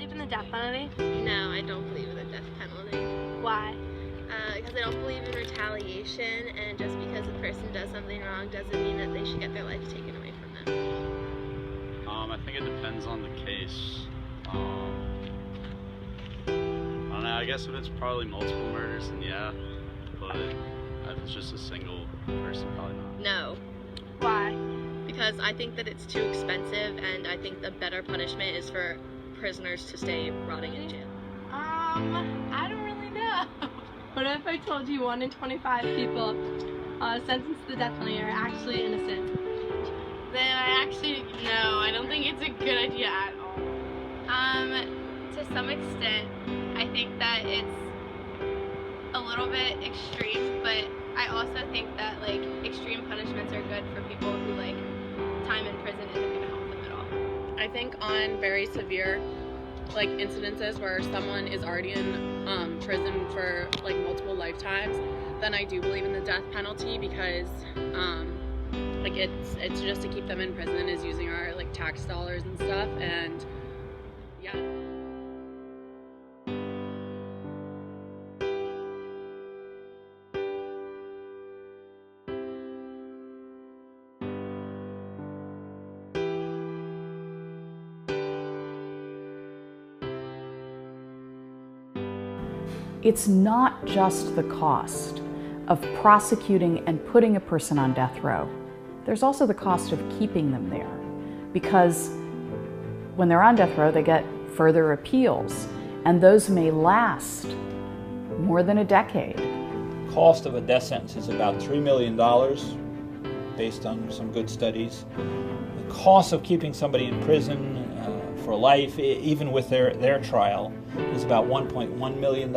believe in the death penalty? No, I don't believe in the death penalty. Why? Because I don't believe in retaliation, and just because a person does something wrong doesn't mean that they should get their life taken away from them. I think it depends on the case. I don't know, I guess if it's probably multiple murders, then yeah, but if it's just a single person, probably not. No. Why? Because I think that it's too expensive, and I think the better punishment is for prisoners to stay rotting in jail. I don't really know. What if I told you 1 in 25 people sentenced to the death penalty are actually innocent? Then I don't think it's a good idea at all. To some extent, I think that it's a little bit extreme, but I also think that like extreme punishments are good for people who like time in prison isn't going to help them at all. I think on very severe like incidences where someone is already in prison for like multiple lifetimes, then I do believe in the death penalty because like it's just to keep them in prison is using our like tax dollars and stuff, and yeah. It's not just the cost of prosecuting and putting a person on death row. There's also the cost of keeping them there, because when they're on death row, they get further appeals, and those may last more than a decade. Cost of a death sentence is about $3 million, based on some good studies. The cost of keeping somebody in prison for life, even with their trial, is about $1.1 million.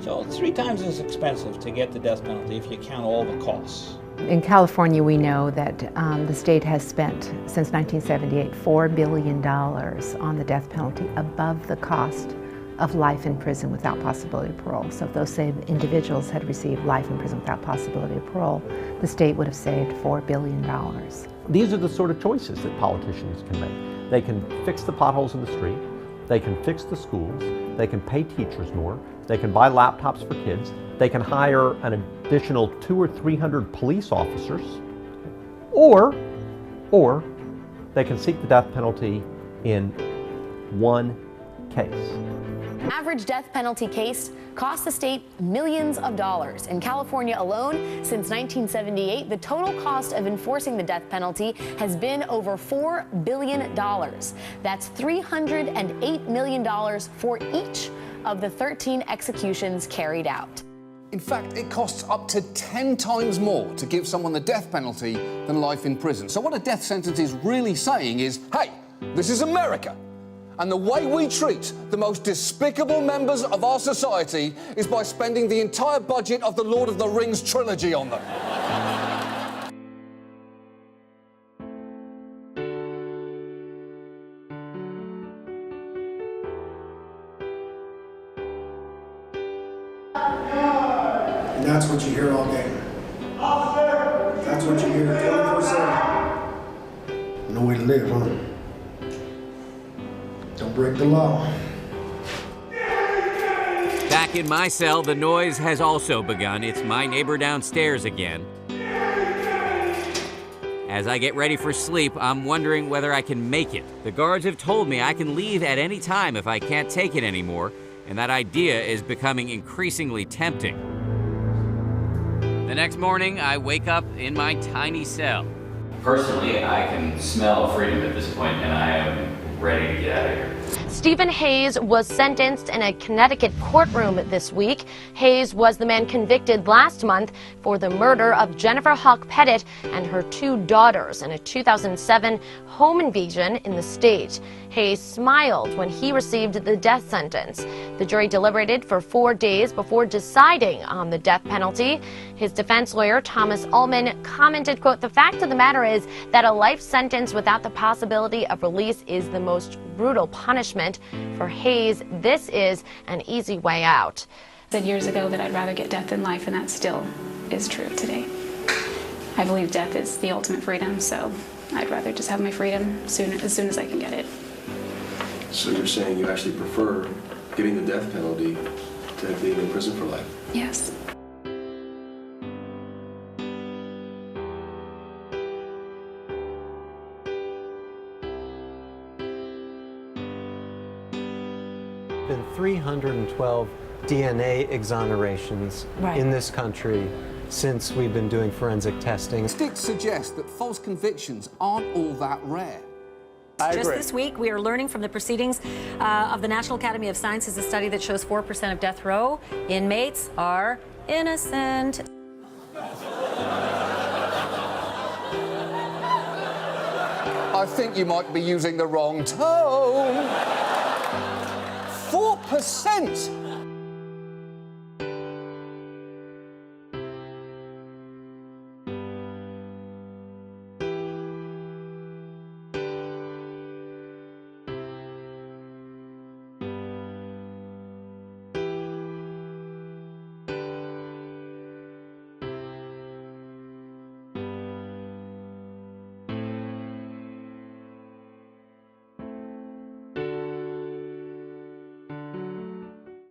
So it's 3 times as expensive to get the death penalty if you count all the costs. In California, we know that the state has spent, since 1978, $4 billion on the death penalty, above the cost of life in prison without possibility of parole. So if those same individuals had received life in prison without possibility of parole, the state would have saved $4 billion. These are the sort of choices that politicians can make. They can fix the potholes in the street, they can fix the schools, they can pay teachers more, they can buy laptops for kids, they can hire an additional 200 or 300 police officers, or they can seek the death penalty in one case. Average death penalty case cost the state millions of dollars. In California alone, since 1978, the total cost of enforcing the death penalty has been over $4 billion. That's $308 million for each of the 13 executions carried out. In fact, it costs up to 10 times more to give someone the death penalty than life in prison. So what a death sentence is really saying is, hey, this is America. And the way we treat the most despicable members of our society is by spending the entire budget of the Lord of the Rings trilogy on them. And that's what you hear all day. That's what you hear 24/7. No way to live, huh? Don't break the law. Back in my cell, the noise has also begun. It's my neighbor downstairs again. As I get ready for sleep, I'm wondering whether I can make it. The guards have told me I can leave at any time if I can't take it anymore, and that idea is becoming increasingly tempting. The next morning, I wake up in my tiny cell. Personally, I can smell freedom at this point, and I am ready to get out of here. Stephen Hayes was sentenced in a Connecticut courtroom this week. Hayes was the man convicted last month for the murder of Jennifer Hawk Pettit and her 2 daughters in a 2007 home invasion in the state. Hayes smiled when he received the death sentence. The jury deliberated for 4 days before deciding on the death penalty. His defense lawyer, Thomas Ullman, commented, quote, "The fact of the matter is that a life sentence without the possibility of release is the most brutal punishment. For Hayes, this is an easy way out." I said years ago that I'd rather get death than life, and that still is true today. I believe death is the ultimate freedom, so I'd rather just have my freedom as soon as I can get it. So you're saying you actually prefer getting the death penalty to being in prison for life? Yes. Been 312 DNA exonerations in this country since we've been doing forensic testing. Statistics suggest that false convictions aren't all that rare. Just this week, we are learning from the proceedings of the National Academy of Sciences, a study that shows 4% of death row inmates are innocent. I think you might be using the wrong tone. 4%!